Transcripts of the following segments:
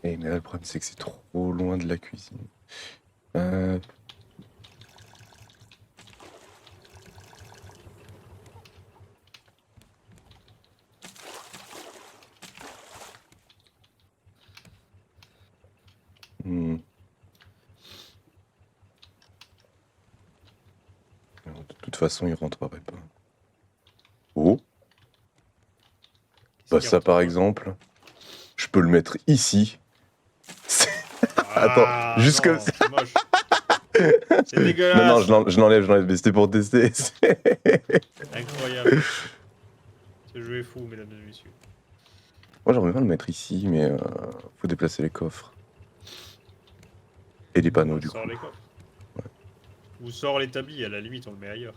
Mais là, le problème, c'est que c'est trop loin de la cuisine. Euh... hmm. De toute façon, il rentrerait pas. Oh, Qu'est-ce bah qui ça rentre par pas? exemple, je peux le mettre ici. Attends, Ah juste comme non, ça. c'est moche. C'est Non, non, dégueulasse. je l'enlève, mais c'était pour tester. Incroyable. Ce jeu est fou, mesdames et messieurs. Moi, j'aimerais bien le mettre ici, mais faut déplacer les coffres. Et les panneaux, Bah, du sors coup. les coffres. Ou sors l'établi, à la limite, on le met ailleurs.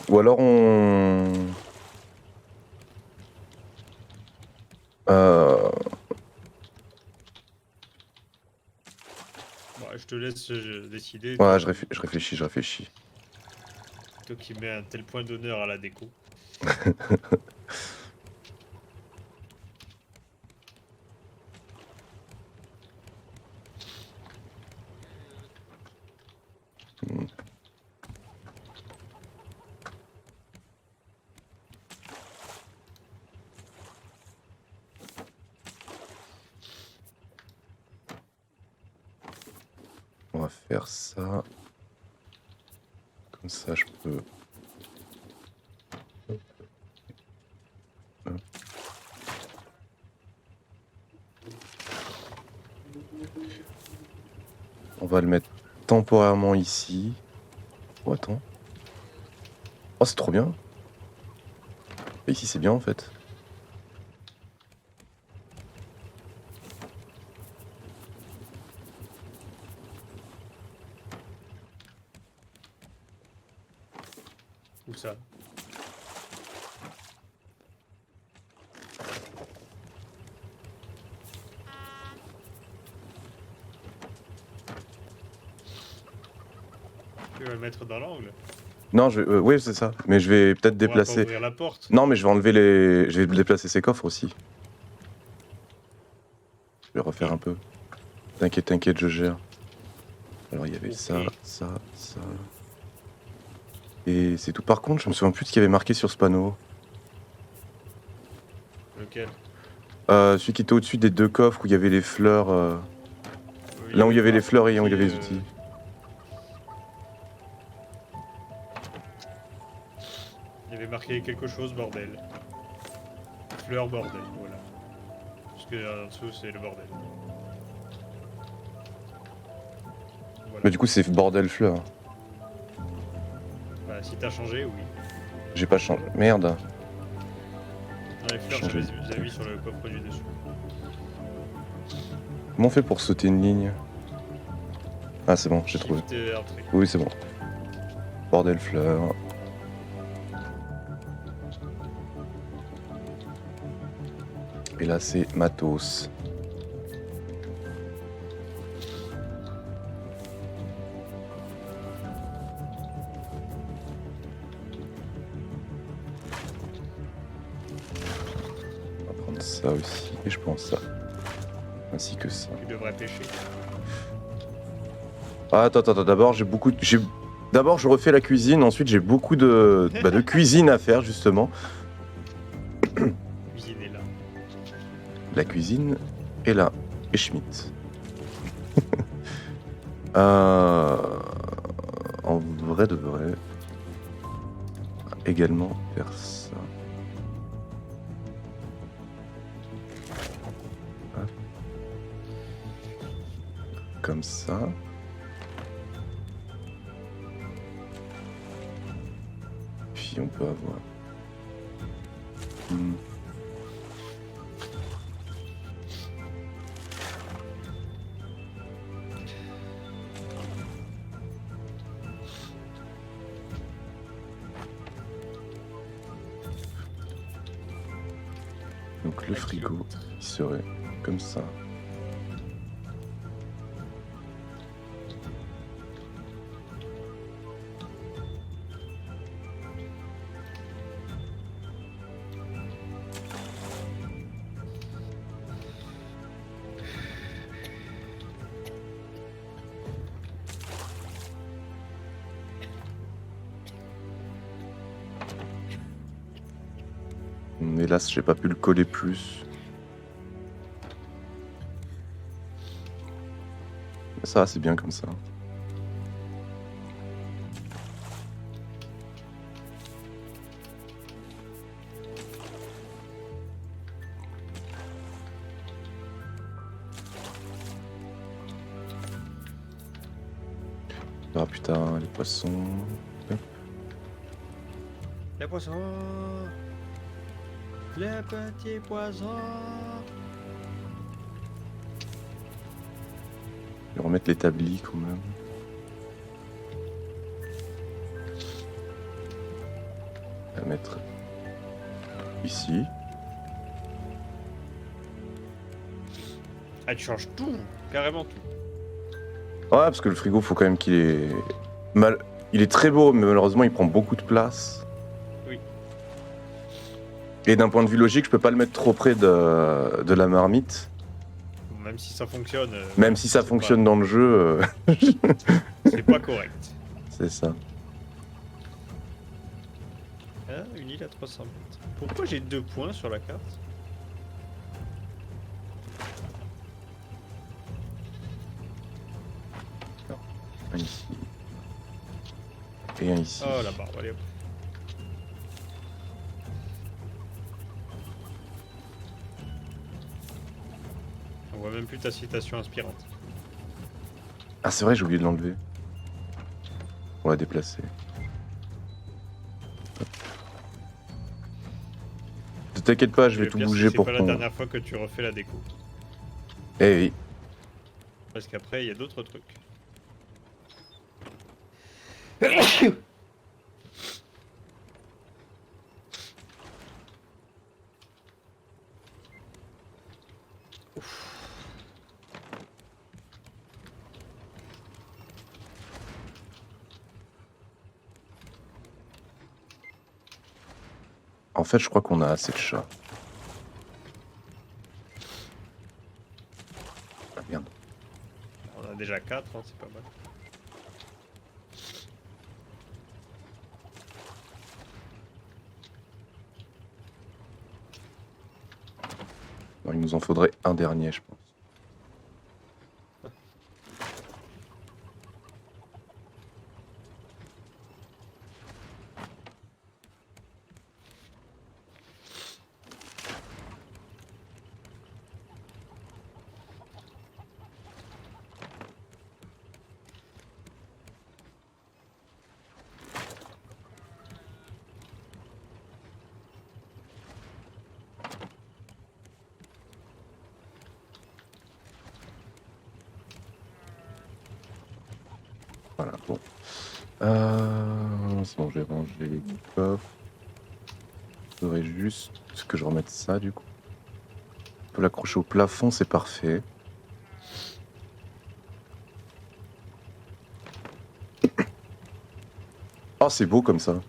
Ou alors on... Euh... Bah, je te laisse décider, Ouais, toi, je réfléchis. toi qui mets un tel point d'honneur à la déco. Hmm. On va faire ça. Comme ça, je peux... Hop. On va le mettre temporairement ici. Oh, attends. Oh, c'est trop bien. Et ici, c'est bien, en fait. Où ça? Tu vas le mettre dans l'angle? Non, oui, c'est ça. Mais je vais peut-être On pourra pas déplacer... ouvrir la porte. Non, mais je vais enlever les... Je vais déplacer ces coffres aussi. Je vais refaire un peu. T'inquiète, je gère. Alors, il y avait ça. Et c'est tout. Par contre, je me souviens plus de ce qu'il y avait marqué sur ce panneau. Lequel? Celui qui était au-dessus des deux coffres où il y avait les fleurs. Là où il y avait les fleurs et où il y avait les outils. Il y avait marqué quelque chose, bordel. Fleur, bordel, voilà. Parce que en dessous, c'est le bordel. Voilà. Mais du coup, c'est bordel fleurs. Bah, si t'as changé, oui. J'ai pas changé. Merde. Dans les fleurs, Changer j'avais de mis sur le coffre du dessus. Comment on fait pour sauter une ligne? Ah, c'est bon, j'ai trouvé. Shift et entrée. Oui, c'est bon. Bordel fleurs. Et là, c'est matos. On va prendre ça aussi. Et je prends ça. Ainsi que ça. Tu devrais pêcher. Ah, attends. D'abord, D'abord, je refais la cuisine. Ensuite, j'ai beaucoup de cuisine à faire, justement. Cuisine est là. La cuisine est là. Et Schmitt. En vrai de vrai, également faire ça. Hop. Comme ça. Puis on peut avoir... Donc le frigo, il serait comme ça. hélas, j'ai pas pu le coller plus. Mais ça, c'est bien comme ça. Ah putain, les poissons. Les poissons. Les petits poissons. Je vais remettre l'établi quand même. On va mettre ici. Ah, tu changes tout, carrément tout. Ouais, parce que le frigo, faut quand même qu'il est mal. Il est très beau, mais malheureusement, il prend beaucoup de place. Oui. Et d'un point de vue logique, je peux pas le mettre trop près de la marmite. Même si ça fonctionne. Même si ça fonctionne dans le jeu, C'est pas correct. c'est ça. Ah, une île à 300 mètres. Pourquoi j'ai 2 points sur la carte? Un ici. Et un ici. Oh la barre, allez hop. On voit même plus ta citation inspirante. Ah, c'est vrai, j'ai oublié de l'enlever. On l'a déplacer. Ne t'inquiète pas, je vais Le tout pire, bouger c'est pour pas la qu'on... dernière fois que tu refais la déco. Eh oui. Parce qu'après, il y a d'autres trucs. En fait, je crois qu'on a assez de chats. Ah merde. On a déjà 4, hein, c'est pas mal. Non, il nous en faudrait un dernier, je pense. Voilà, bon. C'est bon, j'ai rangé les coffres. Il faudrait juste que je remette ça, du coup. On peut l'accrocher au plafond, c'est parfait. Oh, c'est beau comme ça.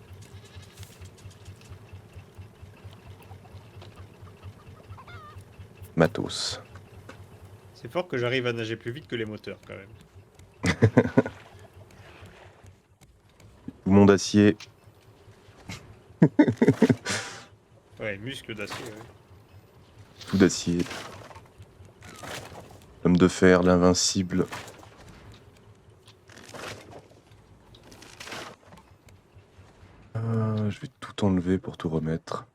Matos. C'est fort que j'arrive à nager plus vite que les moteurs, quand même. Monde acier. Ouais, muscle d'acier, ouais. Tout d'acier. L'homme de fer, l'invincible. Je vais tout enlever pour tout remettre.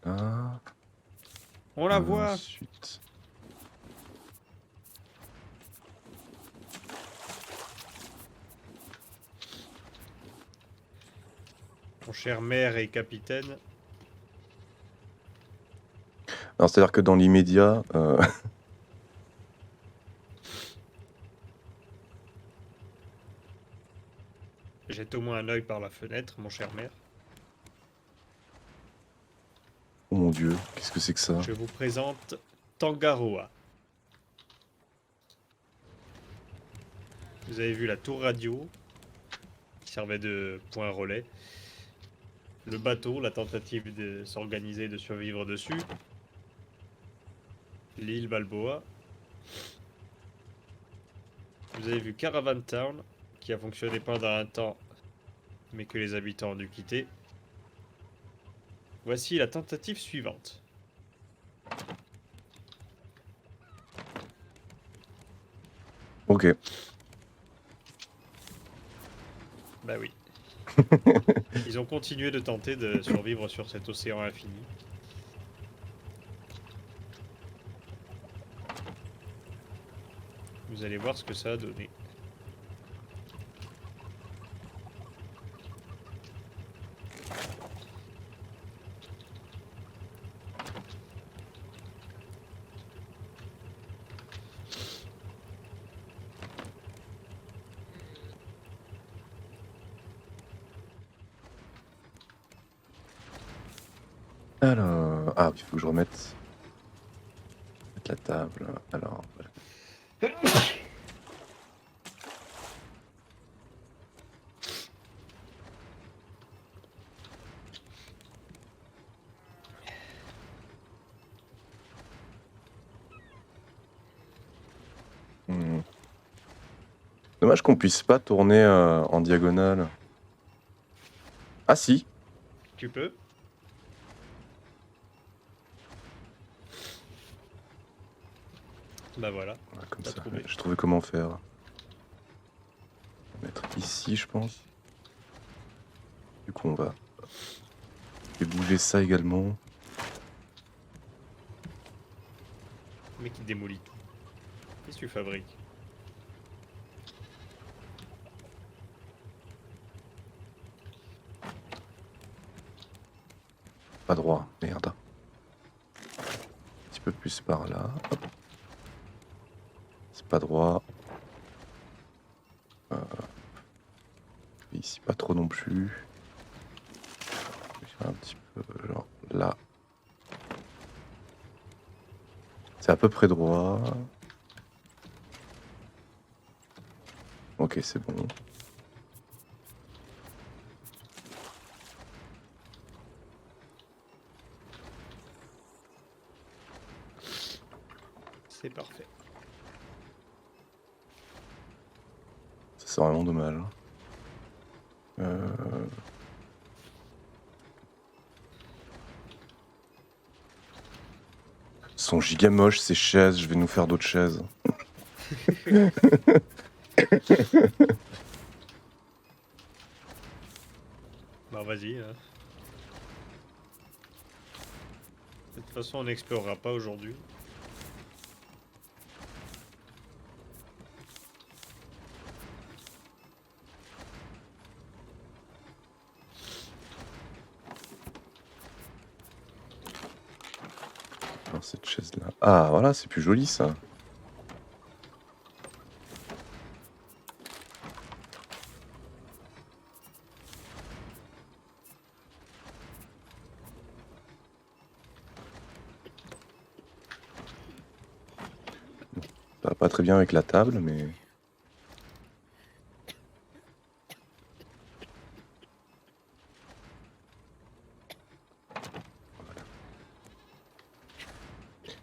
Là. On la voit. Ensuite. Mon cher maire et capitaine. Alors, c'est-à-dire que dans l'immédiat, Jette au moins un œil par la fenêtre, mon cher maire. oh mon dieu, qu'est-ce que c'est que ça? Je vous présente Tangaroa. Vous avez vu la tour radio qui servait de point relais. Le bateau, la tentative de s'organiser et de survivre dessus. L'île Balboa. Vous avez vu Caravan Town qui a fonctionné pendant un temps mais que les habitants ont dû quitter. Voici la tentative suivante. Ok. Bah oui. Ils ont continué de tenter de survivre sur cet océan infini. Vous allez voir ce que ça a donné. Alors... Ah, il faut que je remette... la table. Alors... voilà. Hmm. Dommage qu'on puisse pas tourner en diagonale. Ah si. Tu peux? Bah voilà. Ouais, comme T'as ça. trouvé. Je trouvais comment faire. On va mettre ici, je pense. Du coup, on va bouger ça également. Le mec il démolit tout. Qu'est-ce que tu fabriques? Pas droit, merde. Un petit peu plus par là. Hop. C'est pas droit. Ici, pas trop non plus. Je vais faire un petit peu genre là. C'est à peu près droit. Ok, c'est bon. C'est parfait. Ça, c'est vraiment dommage. Sont giga moches ces chaises, je vais nous faire d'autres chaises. Bah vas-y. Hein. De toute façon on n'explorera pas aujourd'hui. Alors, cette chaise là. Ah voilà, c'est plus joli ça. Ça va pas très bien avec la table, mais...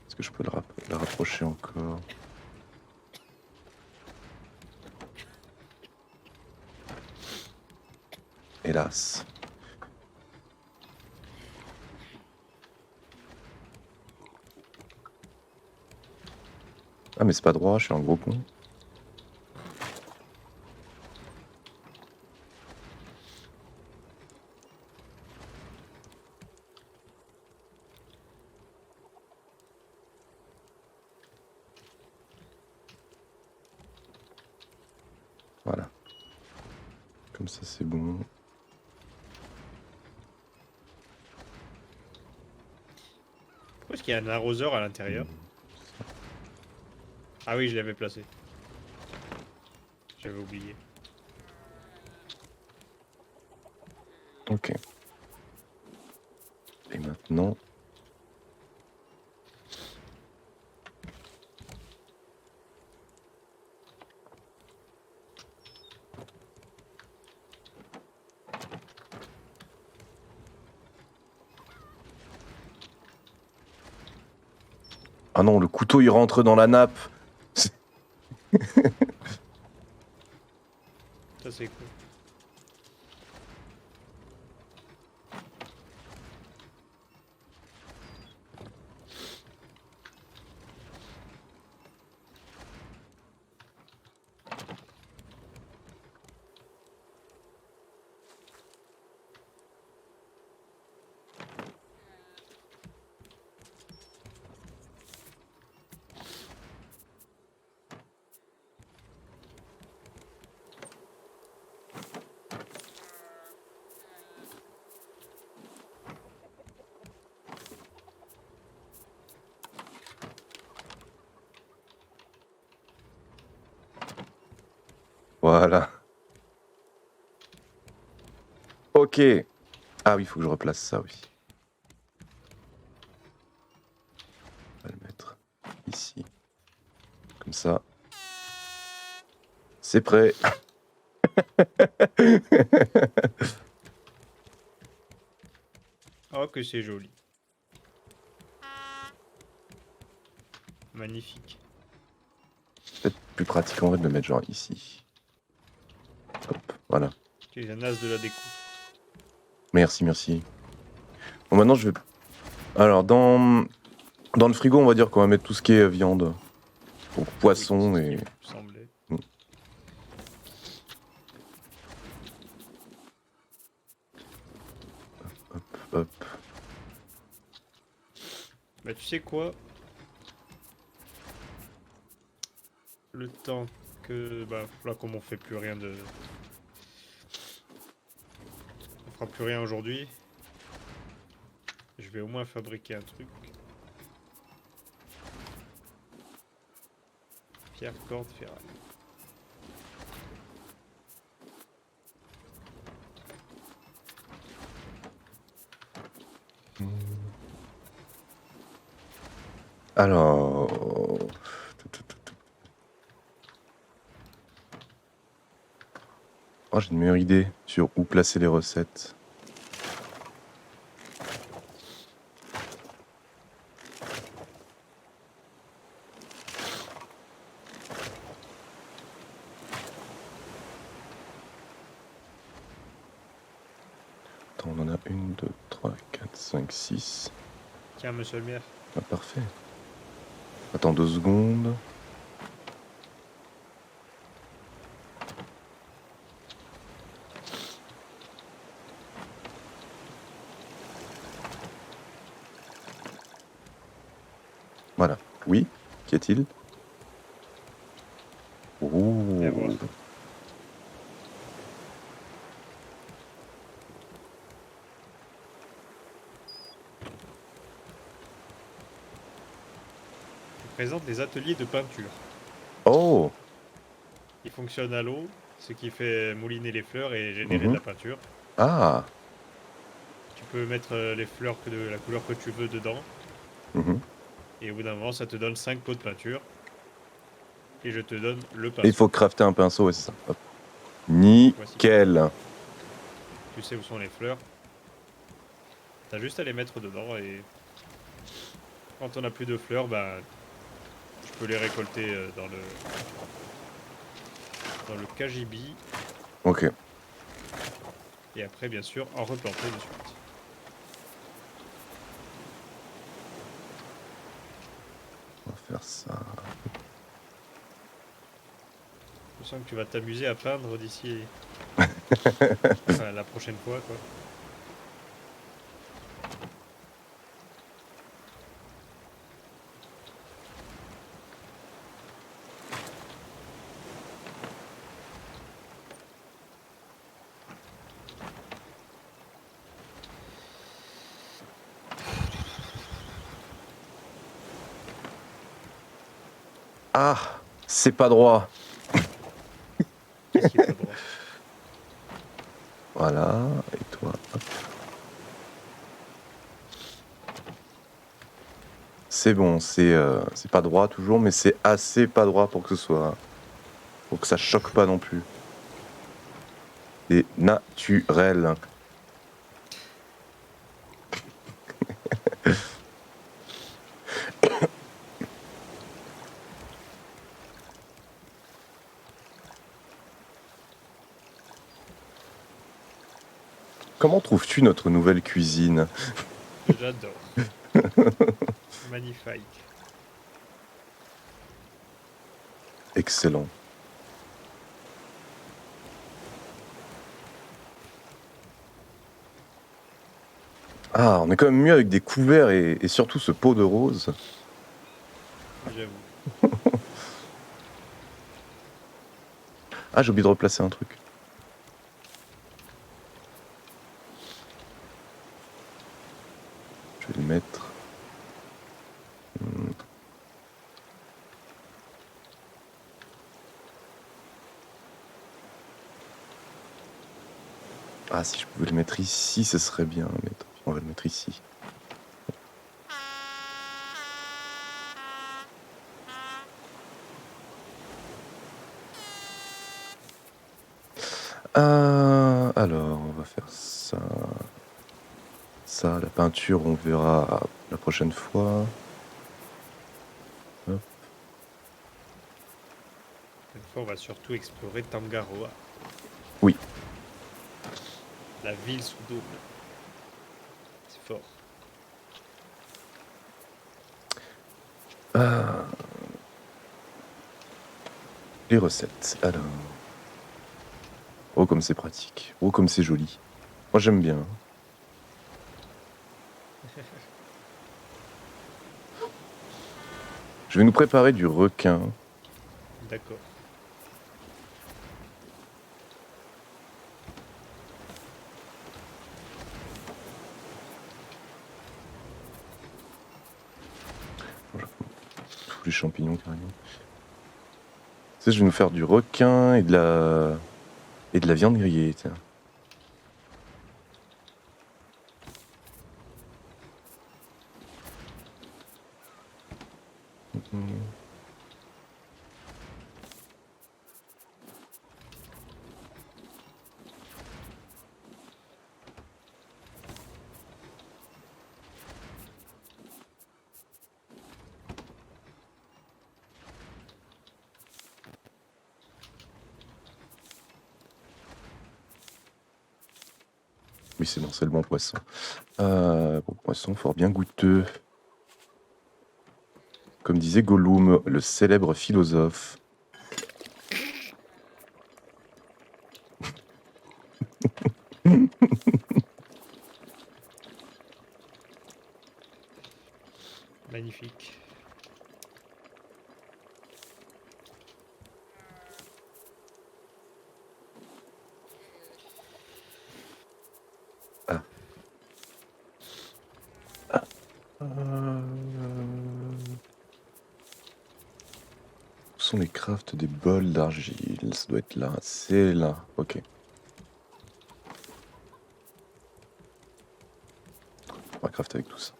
Est-ce que je peux la rapprocher encore? Hélas. Ah mais c'est pas droit, je suis un gros con. Voilà. Comme ça c'est bon. Pourquoi est-ce qu'il y a un arroseur à l'intérieur? Ah oui, je l'avais placé. J'avais oublié. Ok. Et maintenant... Ah non, le couteau il rentre dans la nappe. Ça c'est cool. Voilà. Ok. Ah oui, il faut que je replace ça, oui. On va le mettre ici. Comme ça. C'est prêt. Oh, que c'est joli. Magnifique. Peut-être plus pratique en vrai de le mettre genre ici. Hop, voilà. Tu es un as de la déco. Merci, merci. Bon, maintenant je vais. Alors, dans le frigo, on va dire qu'on va mettre tout ce qui est viande. Donc, poisson Oui, c'est ce et. qui me semblait. Hop. Bah, tu sais quoi? Le temps que. Bah, là, comme on fait plus rien de. On fera plus rien aujourd'hui. Je vais au moins fabriquer un truc. Pierre, corde, ferraille. Alors. Oh, j'ai une meilleure idée sur où placer les recettes. Attends, on en a 1, 2, 3, 4, 5, 6. Tiens, monsieur le maire. Ah, parfait. Attends 2 secondes. Voilà. Oui, qu'y a-t-il? Ouh. Viens voir. Je présente les ateliers de peinture. Oh. Ils fonctionnent à l'eau, ce qui fait mouliner les fleurs et générer de la peinture. Ah. Tu peux mettre les fleurs de la couleur que tu veux dedans. Mhm. Et au bout d'un moment, ça te donne 5 pots de peinture. Et je te donne le Et pinceau. il faut crafter un pinceau, ouais, c'est ça. Hop. Voici. Nickel. Tu sais où sont les fleurs. T'as juste à les mettre dedans et quand on a plus de fleurs, bah, tu peux les récolter dans le cagibi Ok. et après bien sûr en replanter de suite. On va faire ça. Je sens que tu vas t'amuser à peindre d'ici enfin, la prochaine fois quoi. Ah, c'est pas droit. Qu'est-ce qui est pas droit? Voilà. Et toi, hop. C'est bon, c'est pas droit toujours, mais c'est assez pas droit pour que ce soit. Pour que ça choque pas non plus. C'est naturel. Comment trouves-tu notre nouvelle cuisine? J'adore. Magnifique. Excellent. Ah, on est quand même mieux avec des couverts et surtout ce pot de rose. J'avoue. Ah, j'ai oublié de replacer un truc. Je vais le mettre. Ah, si je pouvais le mettre ici, ce serait bien. Mais tant pis, on va le mettre ici. Alors, on va faire ça. Ça, la peinture, on verra la prochaine fois. Hop. Une fois, on va surtout explorer Tangaroa. Oui. La ville sous double. C'est fort. Les recettes. Alors. Oh, comme c'est pratique. Oh, comme c'est joli. Moi, j'aime bien. Je vais nous préparer du requin. D'accord. Tous les champignons, carrément. Tu sais, je vais nous faire du requin et de la viande grillée, tiens. Oui, c'est bon, c'est le bon poisson. Bon poisson, fort bien goûteux. Comme disait Gollum, le célèbre philosophe. Magnifique. Où sont les crafts des bols d'argile? Ça doit être là. C'est là. Ok. On va craft avec tout ça.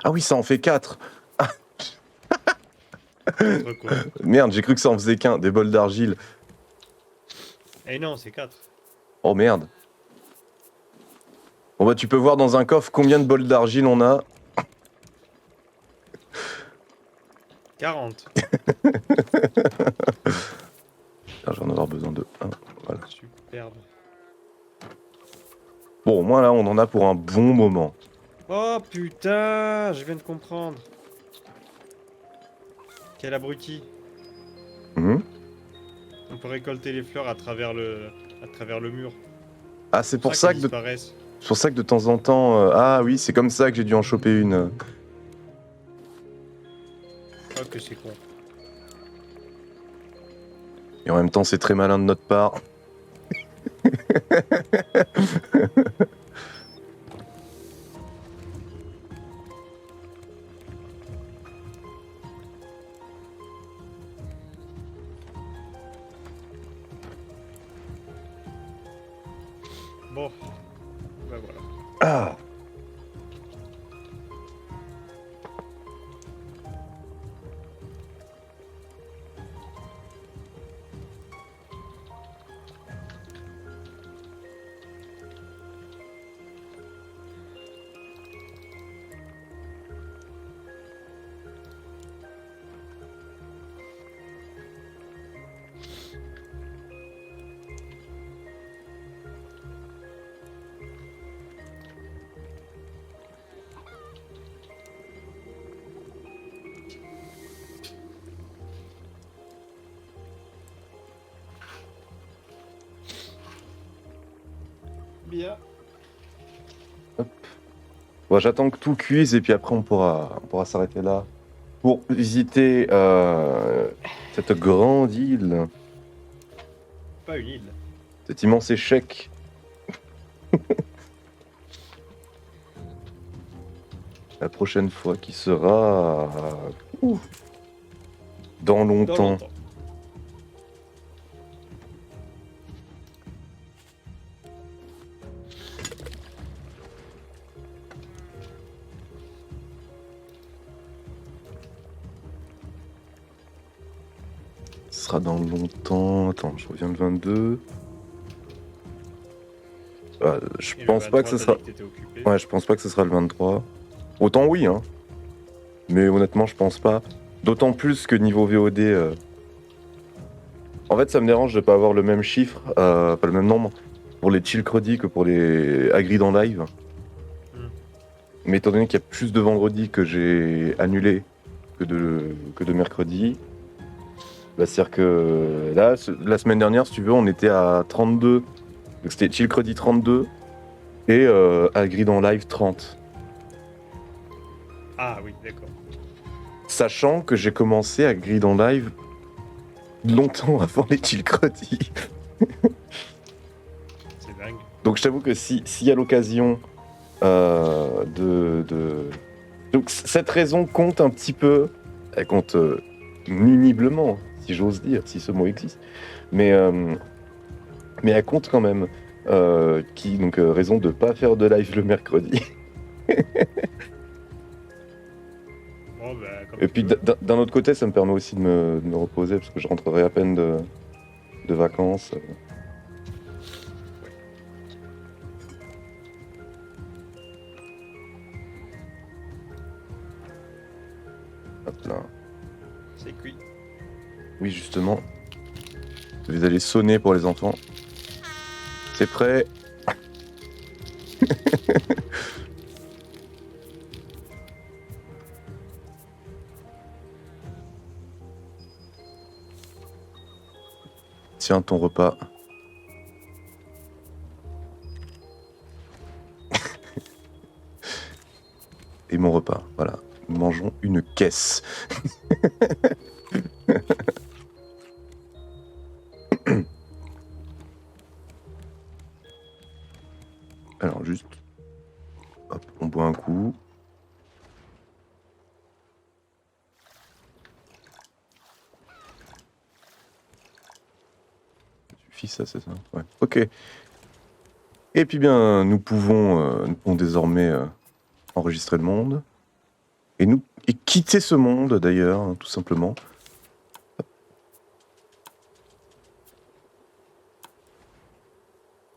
Ah oui, ça en fait 4. Entre quoi? Merde, j'ai cru que ça en faisait qu'un. Des bols d'argile. Eh non, c'est 4. Oh merde. Bon bah tu peux voir dans un coffre combien de bols d'argile on a. 40. Ah, je vais en avoir besoin de 1. Voilà. Superbe. Bon, au moins là, on en a pour un bon moment. Oh putain, je viens de comprendre. Quel abruti. Mhm. On peut récolter les fleurs à travers le mur. Ah, c'est pour ça qu'elles que de... disparaissent. c'est pour ça que de temps en temps... Ah oui, c'est comme ça que j'ai dû en choper une. Oh que c'est con. Et en même temps, c'est très malin de notre part. Bon. Bah voilà. Ah. bien. Bon, j'attends que tout cuise et puis après on pourra s'arrêter là pour visiter cette grande île, Pas une île. cet immense échec. La prochaine fois qui sera dans Dans longtemps. longtemps. Ce sera dans longtemps. Attends, je reviens le 22. Je Et pense le pas que ce 23, sera. t'as dit que t'étais occupé. Ouais, je pense pas que ce sera le 23. Autant oui, hein. Mais honnêtement, je pense pas. D'autant plus que niveau VOD. En fait, ça me dérange de pas avoir le même chiffre, pas le même nombre, pour les chill credi que pour les agri dans live. Mais étant donné qu'il y a plus de vendredi que j'ai annulé que de mercredi, bah, c'est-à-dire que là, la semaine dernière, si tu veux, on était à 32. Donc c'était chill credi 32 et agri dans live 30. Ah oui, d'accord. Sachant que j'ai commencé à grid en live longtemps avant les chill credi. C'est dingue. Donc je t'avoue que s'il y a l'occasion Donc cette raison compte un petit peu, elle compte minimement, si j'ose dire, si ce mot existe, mais elle compte quand même, donc raison de pas faire de live le mercredi. Bon, bah, comme Et tu puis veux. d'un autre côté, ça me permet aussi de me reposer, parce que je rentrerai à peine de vacances. Hop là. C'est cuit. Oui, justement. Je vais aller sonner pour les enfants. C'est prêt. Tiens, ton repas. Et mon repas, voilà. Nous mangeons une caisse. Alors juste, hop, on boit un coup. Ça suffit ça, c'est ça? Ouais. Ok. Et puis bien, nous pouvons désormais enregistrer le monde. Et quitter ce monde d'ailleurs, hein, tout simplement.